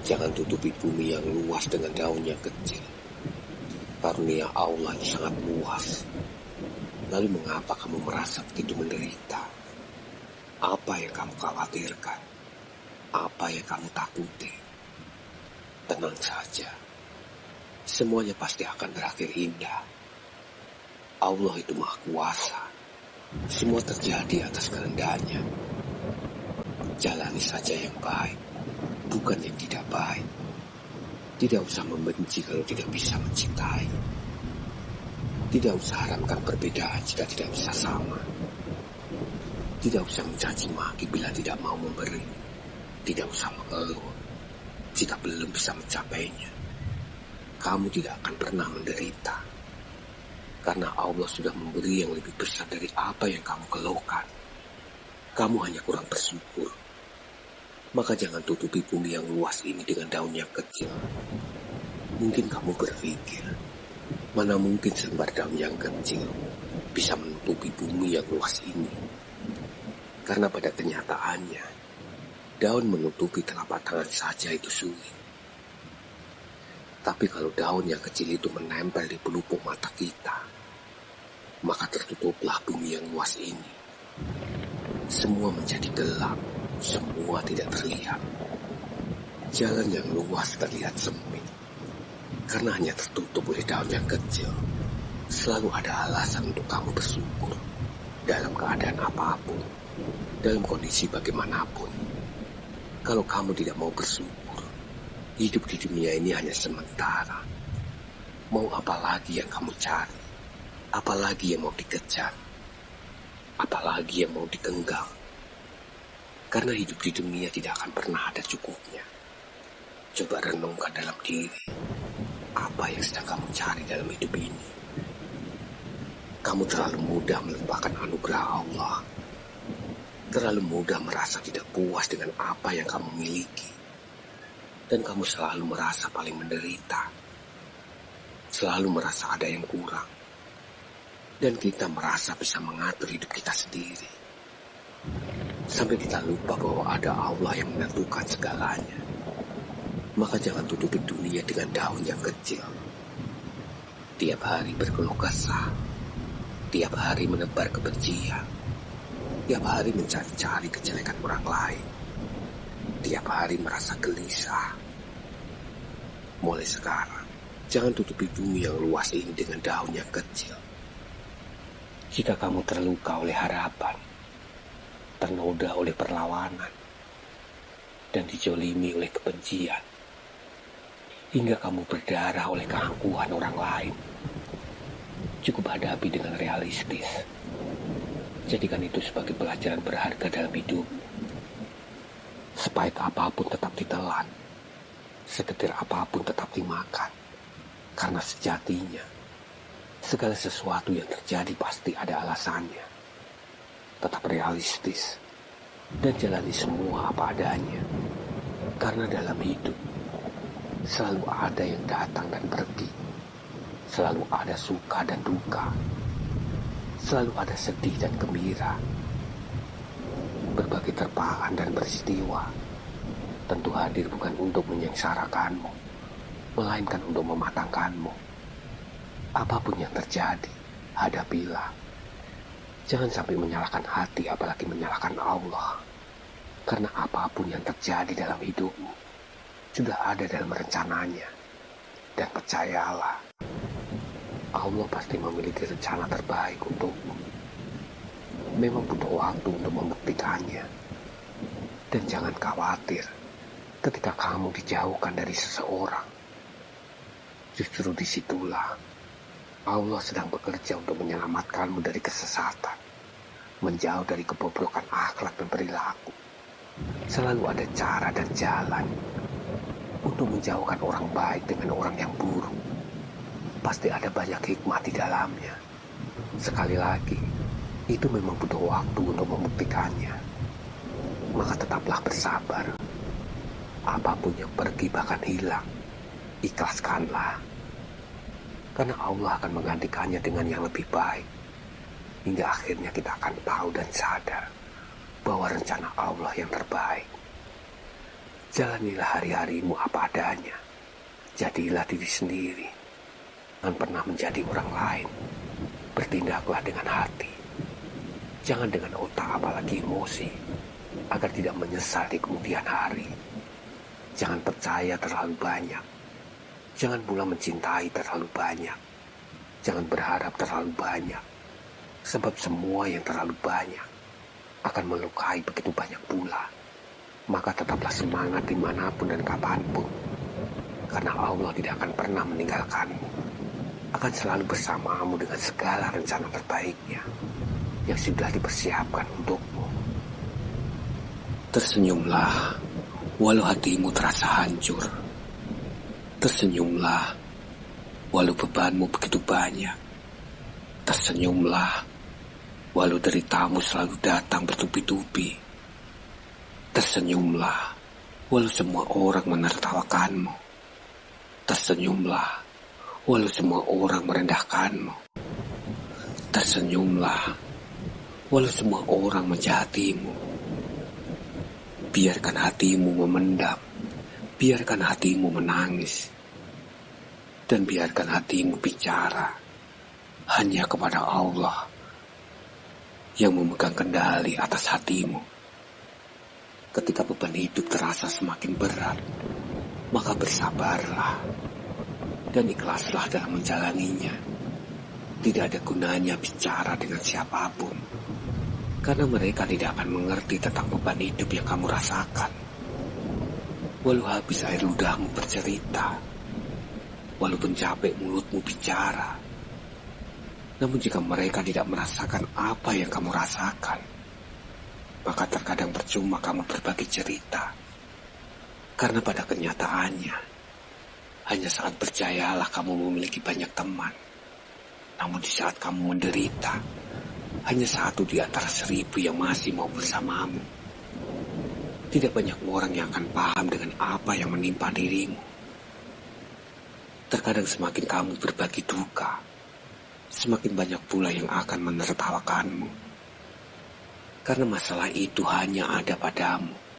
Jangan tutupi bumi yang luas dengan daun yang kecil. Karunia Allah itu sangat luas. Lalu mengapa kamu merasa begitu menderita? Apa yang kamu khawatirkan? Apa yang kamu takuti? Tenang saja. Semuanya pasti akan berakhir indah. Allah itu Maha Kuasa. Semua terjadi atas kehendaknya. Jalani saja yang baik, bukan yang tidak baik. Tidak usah membenci kalau tidak bisa mencintai. Tidak usah haramkan perbedaan jika tidak bisa sama. Tidak usah mencaci maki bila tidak mau memberi. Tidak usah mengeluh jika belum bisa mencapainya. Kamu tidak akan pernah menderita. Karena Allah sudah memberi yang lebih besar dari apa yang kamu keluhkan. Kamu hanya kurang bersyukur. Maka jangan tutupi bumi yang luas ini dengan daun yang kecil. Mungkin kamu berpikir, mana mungkin selembar daun yang kecil bisa menutupi bumi yang luas ini. Karena pada kenyataannya, daun menutupi telapak tangan saja itu sulit. Tapi kalau daun yang kecil itu menempel di pelupuk mata kita, maka tertutuplah bumi yang luas ini. Semua menjadi gelap, semua tidak terlihat. Jalan yang luas terlihat sempit, karena hanya tertutup oleh daun yang kecil. Selalu ada alasan untuk kamu bersyukur, dalam keadaan apapun, dalam kondisi bagaimanapun. Kalau kamu tidak mau bersyukur, hidup di dunia ini hanya sementara. Mau apa lagi yang kamu cari? Apalagi yang mau dikejar? Apalagi yang mau digenggam? Karena hidup di dunia tidak akan pernah ada cukupnya. Coba renungkan dalam diri, apa yang sedang kamu cari dalam hidup ini? Kamu terlalu mudah melupakan anugerah Allah. Terlalu mudah merasa tidak puas dengan apa yang kamu miliki. Dan kamu selalu merasa paling menderita. Selalu merasa ada yang kurang. Dan kita merasa bisa mengatur hidup kita sendiri. Sampai kita lupa bahwa ada Allah yang menentukan segalanya. Maka jangan tutupi dunia dengan daun yang kecil. Tiap hari berkeluh kesah. Tiap hari menebar kebencian. Tiap hari mencari-cari kejelekan orang lain. Tiap hari merasa gelisah. Mulai sekarang, jangan tutupi bumi yang luas ini dengan daun yang kecil. Jika kamu terluka oleh harapan, ternoda oleh perlawanan, dan dijolimi oleh kebencian, hingga kamu berdarah oleh keangkuhan orang lain, cukup hadapi dengan realistis. Jadikan itu sebagai pelajaran berharga dalam hidupmu. Sepahit apapun tetap ditelan, segetir apapun tetap dimakan. Karena sejatinya, segala sesuatu yang terjadi pasti ada alasannya. Tetap realistis dan jalani semua apa adanya. Karena dalam hidup, selalu ada yang datang dan pergi. Selalu ada suka dan duka. Selalu ada sedih dan gembira. Berbagai terpaan dan peristiwa tentu hadir bukan untuk menyengsarakanmu, melainkan untuk mematangkanmu. Apapun yang terjadi, hadapilah. Jangan sampai menyalahkan hati, apalagi menyalahkan Allah. Karena apapun yang terjadi dalam hidupmu, sudah ada dalam rencananya. Dan percayalah, Allah pasti memiliki rencana terbaik untukmu. Memang butuh waktu untuk membuktikannya. Dan jangan khawatir ketika kamu dijauhkan dari seseorang. Justru disitulah Allah sedang bekerja untuk menyelamatkanmu dari kesesatan, menjauh dari kebobrokan akhlak dan perilaku. Selalu ada cara dan jalan untuk menjauhkan orang baik dengan orang yang buruk. Pasti ada banyak hikmah di dalamnya. Sekali lagi, itu memang butuh waktu untuk membuktikannya. Maka tetaplah bersabar. Apapun yang pergi bahkan hilang, ikhlaskanlah. Karena Allah akan menggantikannya dengan yang lebih baik. Hingga akhirnya kita akan tahu dan sadar bahwa rencana Allah yang terbaik. Jalanilah hari-harimu apa adanya. Jadilah diri sendiri. Jangan pernah menjadi orang lain. Bertindaklah dengan hati. Jangan dengan otak apalagi emosi, agar tidak menyesal di kemudian hari. Jangan percaya terlalu banyak. Jangan pula mencintai terlalu banyak. Jangan berharap terlalu banyak. Sebab semua yang terlalu banyak akan melukai begitu banyak pula. Maka tetaplah semangat dimanapun dan kapanpun. Karena Allah tidak akan pernah meninggalkanmu. Akan selalu bersamamu dengan segala rencana terbaiknya yang sudah dipersiapkan untukmu. Tersenyumlah, walau hatimu terasa hancur. Tersenyumlah, walau bebanmu begitu banyak. Tersenyumlah, walau deritamu selalu datang bertubi-tubi. Tersenyumlah, walau semua orang menertawakanmu. Tersenyumlah, walau semua orang merendahkanmu. Tersenyumlah, walau semua orang menjahatimu. Biarkan hatimu memendam, biarkan hatimu menangis, dan biarkan hatimu bicara hanya kepada Allah yang memegang kendali atas hatimu. Ketika beban hidup terasa semakin berat, maka bersabarlah dan ikhlaslah dalam menjalaninya. Tidak ada gunanya bicara dengan siapapun, karena mereka tidak akan mengerti tentang beban hidup yang kamu rasakan. Walau habis air ludahmu bercerita, walaupun capek mulutmu bicara, namun jika mereka tidak merasakan apa yang kamu rasakan, maka terkadang percuma kamu berbagi cerita. Karena pada kenyataannya, hanya saat berjayalah kamu memiliki banyak teman. Namun di saat kamu menderita, hanya satu di antara 1000 yang masih mau bersamamu. Tidak banyak orang yang akan paham dengan apa yang menimpa dirimu. Terkadang semakin kamu berbagi duka, semakin banyak pula yang akan menertawakanmu. Karena masalah itu hanya ada padamu.